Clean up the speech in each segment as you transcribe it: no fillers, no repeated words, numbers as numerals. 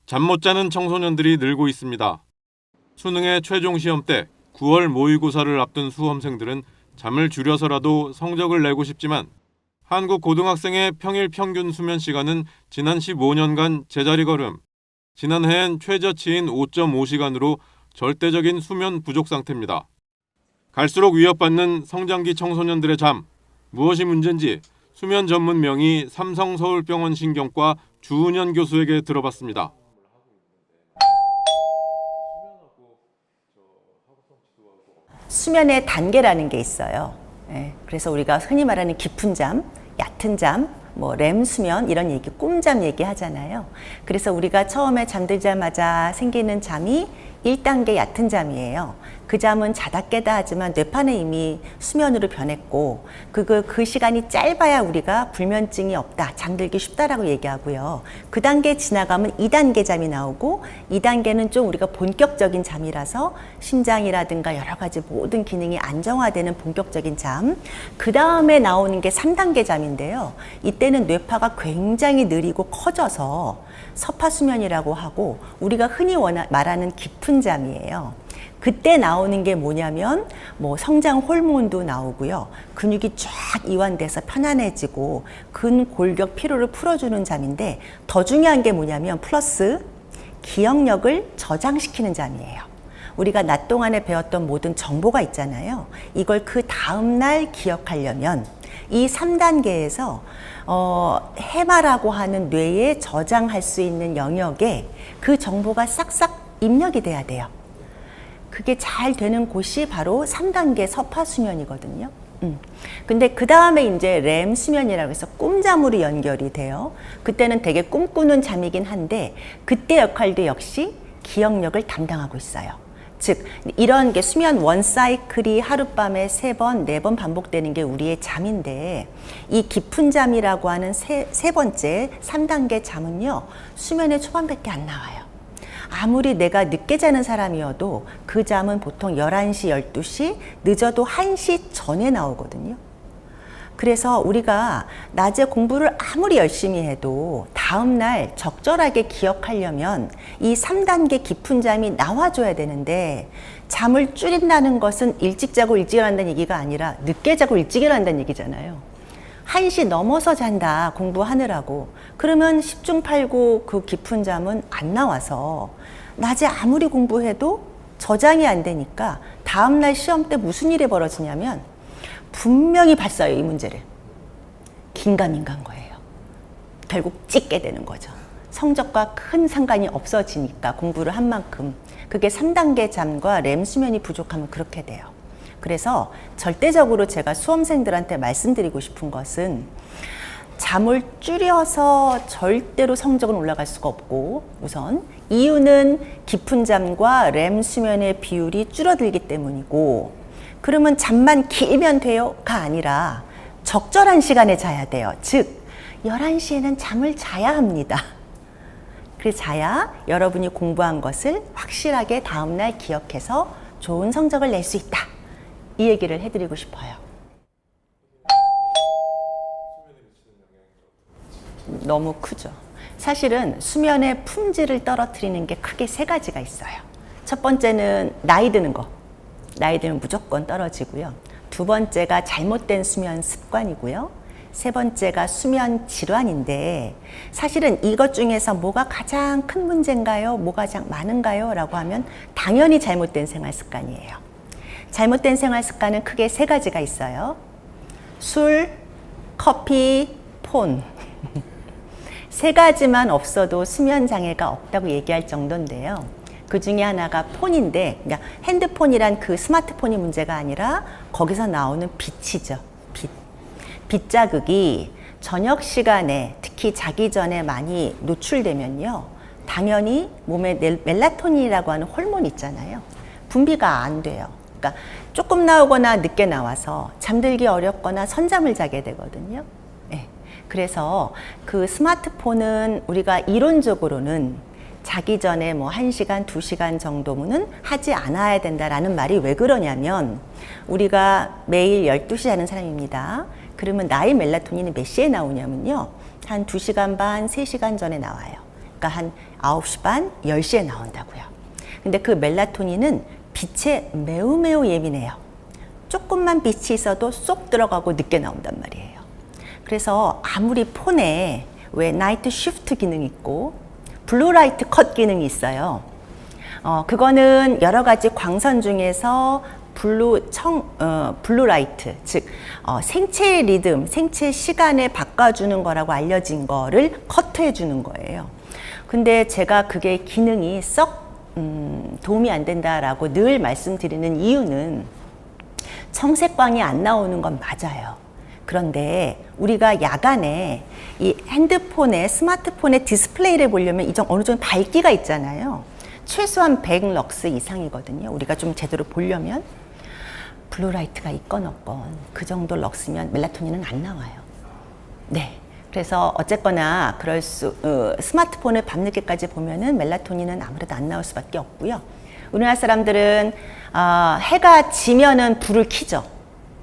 잠 못 자는 청소년들이 늘고 있습니다. 수능의 최종 시험 때 9월 모의고사를 앞둔 수험생들은 잠을 줄여서라도 성적을 내고 싶지만 한국 고등학생의 평일 평균 수면 시간은 지난 15년간 제자리 걸음, 지난해엔 최저치인 5.5시간으로 절대적인 수면 부족 상태입니다. 갈수록 위협받는 성장기 청소년들의 잠, 무엇이 문제인지 수면 전문 명의 삼성서울병원 신경과 주은현 교수에게 들어봤습니다. 수면의 단계라는 게 있어요. 그래서 우리가 흔히 말하는 깊은 잠, 얕은 잠, 뭐 렘 수면 이런 얘기, 꿈잠 얘기하잖아요. 그래서 우리가 처음에 잠들자마자 생기는 잠이 1단계 얕은 잠이에요. 그 잠은 자다 깨다 하지만 뇌판에 이미 수면으로 변했고 그 시간이 짧아야 우리가 불면증이 없다, 잠들기 쉽다라고 얘기하고요. 그 단계 지나가면 2단계 잠이 나오고 2단계는 좀 우리가 본격적인 잠이라서 심장이라든가 여러 가지 모든 기능이 안정화되는 본격적인 잠. 그 다음에 나오는 게 3단계 잠인데요. 이때는 뇌파가 굉장히 느리고 커져서 서파수면이라고 하고 우리가 흔히 말하는 깊은 잠이에요. 그때 나오는 게 뭐냐면 뭐 성장 호르몬도 나오고요. 근육이 쫙 이완돼서 편안해지고 근골격 피로를 풀어주는 잠인데 더 중요한 게 뭐냐면 플러스 기억력을 저장시키는 잠이에요. 우리가 낮 동안에 배웠던 모든 정보가 있잖아요. 이걸 그 다음날 기억하려면 이 3단계에서 해마라고 하는 뇌에 저장할 수 있는 영역에 그 정보가 싹싹 입력이 돼야 돼요. 그게 잘 되는 곳이 바로 3단계 서파수면이거든요. 근데 그 다음에 이제 렘 수면이라고 해서 꿈잠으로 연결이 돼요. 그때는 되게 꿈꾸는 잠이긴 한데 그때 역할도 역시 기억력을 담당하고 있어요. 즉 이런 게 수면 원 사이클이 하룻밤에 3번, 4번 반복되는 게 우리의 잠인데 이 깊은 잠이라고 하는 세 번째 3단계 잠은요 수면의 초반밖에 안 나와요. 아무리 내가 늦게 자는 사람이어도 그 잠은 보통 11시, 12시, 늦어도 1시 전에 나오거든요. 그래서 우리가 낮에 공부를 아무리 열심히 해도 다음날 적절하게 기억하려면 이 3단계 깊은 잠이 나와줘야 되는데 잠을 줄인다는 것은 일찍 자고 일찍 일어난다는 얘기가 아니라 늦게 자고 일찍 일어난다는 얘기잖아요. 1시 넘어서 잔다 공부하느라고. 그러면 10중 8구 그 깊은 잠은 안 나와서 낮에 아무리 공부해도 저장이 안 되니까 다음날 시험 때 무슨 일이 벌어지냐면 분명히 봤어요, 이 문제를. 긴가민가한 거예요. 결국 찍게 되는 거죠. 성적과 큰 상관이 없어지니까 공부를 한 만큼. 그게 3단계 잠과 렘 수면이 부족하면 그렇게 돼요. 그래서 절대적으로 제가 수험생들한테 말씀드리고 싶은 것은 잠을 줄여서 절대로 성적은 올라갈 수가 없고 우선 이유는 깊은 잠과 렘 수면의 비율이 줄어들기 때문이고 그러면 잠만 길면 돼요가 아니라 적절한 시간에 자야 돼요. 즉 11시에는 잠을 자야 합니다. 그래서 자야 여러분이 공부한 것을 확실하게 다음날 기억해서 좋은 성적을 낼 수 있다. 이 얘기를 해드리고 싶어요. 너무 크죠. 사실은 수면의 품질을 떨어뜨리는 게 크게 3가지가 있어요. 첫 번째는 나이 드는 거. 나이 들면 무조건 떨어지고요. 2번째가 잘못된 수면 습관이고요. 3번째가 수면 질환인데 사실은 이것 중에서 뭐가 가장 큰 문제인가요? 뭐가 가장 많은가요? 라고 하면 당연히 잘못된 생활 습관이에요. 잘못된 생활 습관은 크게 3가지가 있어요. 술, 커피, 폰. 3가지만 없어도 수면 장애가 없다고 얘기할 정도인데요. 그 중에 하나가 폰인데 그러니까 핸드폰이란 그 스마트폰이 문제가 아니라 거기서 나오는 빛이죠. 빛 자극이 저녁 시간에 특히 자기 전에 많이 노출되면요. 당연히 몸에 멜라토닌이라고 하는 호르몬 있잖아요. 분비가 안 돼요. 그러니까 조금 나오거나 늦게 나와서 잠들기 어렵거나 선잠을 자게 되거든요. 네. 그래서 그 스마트폰은 우리가 이론적으로는 자기 전에 뭐 1시간, 2시간 정도는 하지 않아야 된다라는 말이 왜 그러냐면 우리가 매일 12시 자는 사람입니다. 그러면 나의 멜라토닌이 몇 시에 나오냐면요. 한 2시간 반, 3시간 전에 나와요. 그러니까 한 9시 반, 10시에 나온다고요. 근데 그 멜라토닌은 빛에 매우 예민해요. 조금만 빛이 있어도 쏙 들어가고 늦게 나온단 말이에요. 그래서 아무리 폰에 왜 나이트 쉬프트 기능이 있고 블루라이트 컷 기능이 있어요. 그거는 여러 가지 광선 중에서 블루라이트, 즉 생체 리듬, 생체 시간을 바꿔주는 거라고 알려진 거를 커트해 주는 거예요. 근데 제가 그게 기능이 썩 도움이 안 된다라고 늘 말씀드리는 이유는 청색광이 안 나오는 건 맞아요. 그런데 우리가 야간에 이 핸드폰에, 스마트폰의 디스플레이를 보려면 어느 정도 밝기가 있잖아요. 최소한 100럭스 이상이거든요. 우리가 좀 제대로 보려면. 블루라이트가 있건 없건 그 정도 럭스면 멜라토닌은 안 나와요. 네. 그래서 어쨌거나 스마트폰을 밤늦게까지 보면은 멜라토닌은 아무래도 안 나올 수밖에 없고요. 우리나라 사람들은 해가 지면은 불을 켜죠.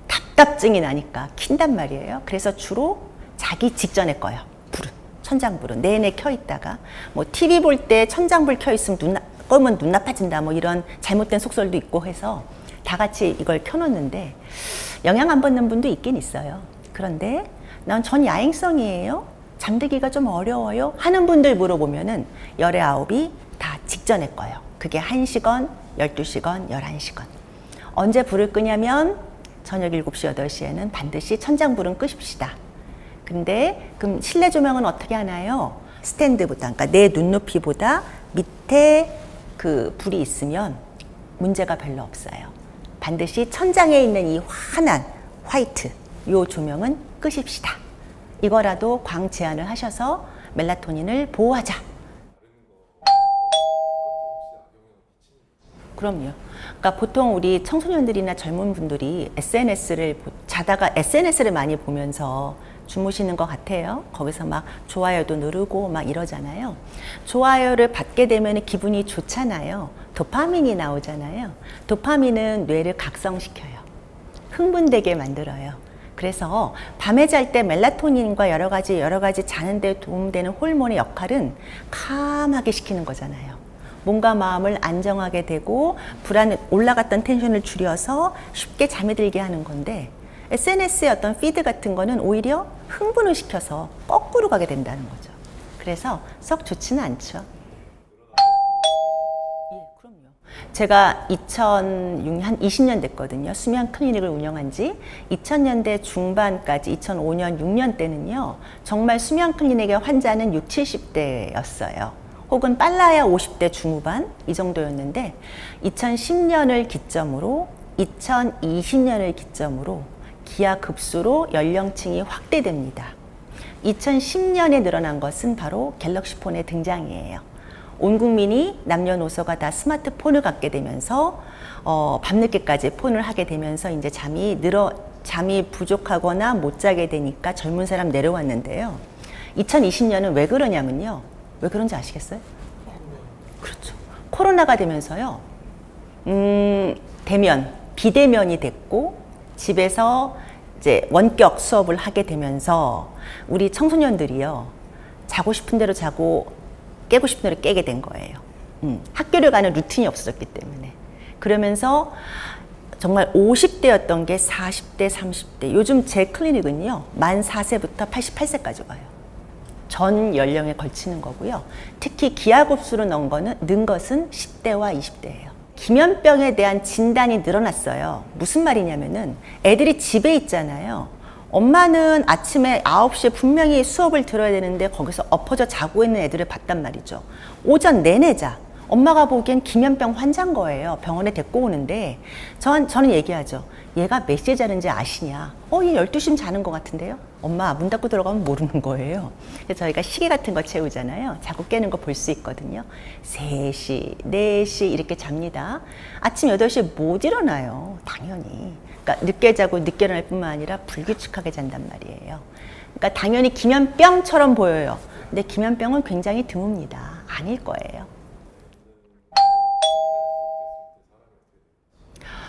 답답증이 나니까 킨단 말이에요. 그래서 주로 자기 직전에 꺼요. 불은, 천장불은 내내 켜 있다가 뭐 TV 볼 때 천장불 켜 있으면 꺼면 눈 나빠진다 뭐 이런 잘못된 속설도 있고 해서 다 같이 이걸 켜놓는데 영향 안 받는 분도 있긴 있어요. 그런데 난 전 야행성이에요. 잠들기가 좀 어려워요. 하는 분들 물어보면은 열의 9이 다 직전에 꺼요. 그게 1시건, 12시건, 11시건. 언제 불을 끄냐면 저녁 7시, 8시에는 반드시 천장불은 끄십시다. 근데 그럼 실내 조명은 어떻게 하나요? 스탠드보다, 그러니까 내 눈높이보다 밑에 그 불이 있으면 문제가 별로 없어요. 반드시 천장에 있는 이 환한 화이트, 요 조명은 끄십시다. 이거라도 광 제한을 하셔서 멜라토닌을 보호하자. 그럼요. 그러니까 보통 우리 청소년들이나 젊은 분들이 자다가 SNS를 많이 보면서 주무시는 것 같아요. 거기서 막 좋아요도 누르고 막 이러잖아요. 좋아요를 받게 되면 기분이 좋잖아요. 도파민이 나오잖아요. 도파민은 뇌를 각성시켜요. 흥분되게 만들어요. 그래서 밤에 잘 때 멜라토닌과 여러 가지 자는 데 도움되는 호르몬의 역할은 캄하게 시키는 거잖아요. 몸과 마음을 안정하게 되고 올라갔던 텐션을 줄여서 쉽게 잠이 들게 하는 건데 SNS의 어떤 피드 같은 거는 오히려 흥분을 시켜서 거꾸로 가게 된다는 거죠. 그래서 썩 좋지는 않죠. 예, 그럼요. 제가 2006년, 한 20년 됐거든요. 수면 클리닉을 운영한 지 2000년대 중반까지 2005년, 6년 때는요. 정말 수면 클리닉의 환자는 60, 70대였어요. 혹은 빨라야 50대 중후반 이 정도였는데 2010년을 기점으로 2020년을 기점으로 기하급수로 연령층이 확대됩니다. 2010년에 늘어난 것은 바로 갤럭시 폰의 등장이에요. 온 국민이 남녀노소가 다 스마트폰을 갖게 되면서 밤늦게까지 폰을 하게 되면서 이제 잠이 부족하거나 못 자게 되니까 젊은 사람 내려왔는데요. 2020년은 왜 그러냐면요. 왜 그런지 아시겠어요? 그렇죠. 코로나가 되면서요. 비대면이 됐고 집에서 이제 원격 수업을 하게 되면서 우리 청소년들이요. 자고 싶은 대로 자고 깨고 싶은 대로 깨게 된 거예요. 학교를 가는 루틴이 없어졌기 때문에. 그러면서 정말 50대였던 게 40대, 30대. 요즘 제 클리닉은요. 만 4세부터 88세까지 와요. 전 연령에 걸치는 거고요. 특히 기하급수로 는 것은 10대와 20대예요. 기면병에 대한 진단이 늘어났어요. 무슨 말이냐면은 애들이 집에 있잖아요. 엄마는 아침에 9시에 분명히 수업을 들어야 되는데 거기서 엎어져 자고 있는 애들을 봤단 말이죠. 오전 내내 자. 엄마가 보기엔 기면병 환자인 거예요. 병원에 데리고 오는데 저는 얘기하죠. 얘가 몇 시에 자는지 아시냐? 얘 12시면 자는 것 같은데요? 엄마 문 닫고 들어가면 모르는 거예요. 그래서 저희가 시계 같은 거 채우잖아요. 자고 깨는 거 볼 수 있거든요. 3시, 4시 이렇게 잡니다. 아침 8시에 못 일어나요. 당연히. 그러니까 늦게 자고 늦게 일어날 뿐만 아니라 불규칙하게 잔단 말이에요. 그러니까 당연히 기면병처럼 보여요. 근데 기면병은 굉장히 드뭅니다. 아닐 거예요.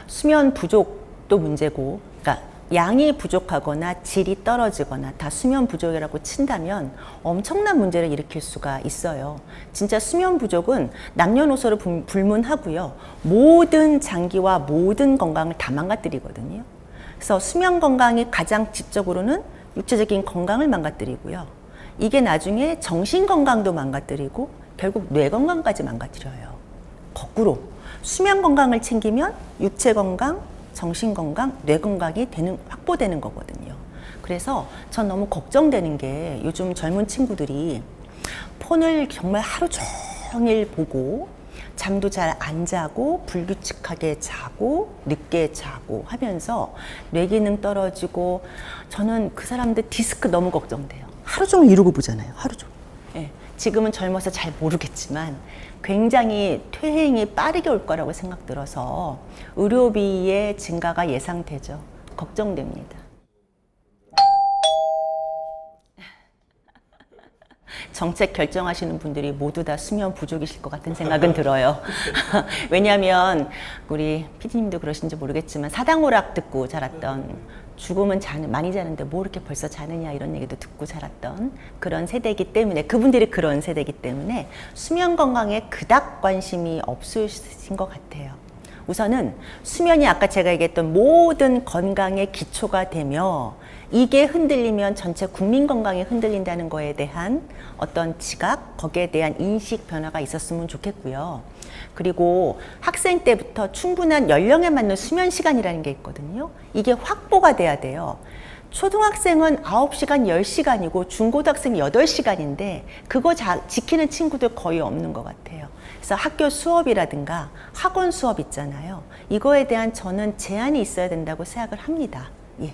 수면 부족도 문제고, 그러니까 양이 부족하거나 질이 떨어지거나 다 수면 부족이라고 친다면 엄청난 문제를 일으킬 수가 있어요. 진짜 수면 부족은 남녀노소를 불문하고요. 모든 장기와 모든 건강을 다 망가뜨리거든요. 그래서 수면 건강이 가장 직접으로는 육체적인 건강을 망가뜨리고요. 이게 나중에 정신 건강도 망가뜨리고 결국 뇌 건강까지 망가뜨려요. 거꾸로 수면 건강을 챙기면 육체 건강, 정신 건강, 뇌 건강이 확보되는 거거든요. 그래서 전 너무 걱정되는 게 요즘 젊은 친구들이 폰을 정말 하루 종일 보고 잠도 잘 안 자고 불규칙하게 자고 늦게 자고 하면서 뇌 기능 떨어지고 저는 그 사람들 디스크 너무 걱정돼요. 하루 종일 이러고 보잖아요. 하루 종일. 예, 지금은 젊어서 잘 모르겠지만 굉장히 퇴행이 빠르게 올 거라고 생각 들어서 의료비의 증가가 예상되죠. 걱정됩니다. 정책 결정하시는 분들이 모두 다 수면 부족이실 것 같은 생각은 들어요. 왜냐하면 우리 PD님도 그러신지 모르겠지만 사당오락 듣고 자랐던 죽으면 많이 자는데 뭐 이렇게 벌써 자느냐 이런 얘기도 듣고 자랐던 그런 세대이기 때문에 그분들이 그런 세대이기 때문에 수면 건강에 그닥 관심이 없으신 것 같아요. 우선은 수면이 아까 제가 얘기했던 모든 건강의 기초가 되며 이게 흔들리면 전체 국민 건강이 흔들린다는 거에 대한 어떤 지각, 거기에 대한 인식 변화가 있었으면 좋겠고요. 그리고 학생 때부터 충분한 연령에 맞는 수면 시간이라는 게 있거든요. 이게 확보가 돼야 돼요. 초등학생은 9시간, 10시간이고 중고등학생 8시간인데 그거 지키는 친구들 거의 없는 것 같아요. 그래서 학교 수업이라든가 학원 수업 있잖아요. 이거에 대한 저는 제한이 있어야 된다고 생각을 합니다. 예.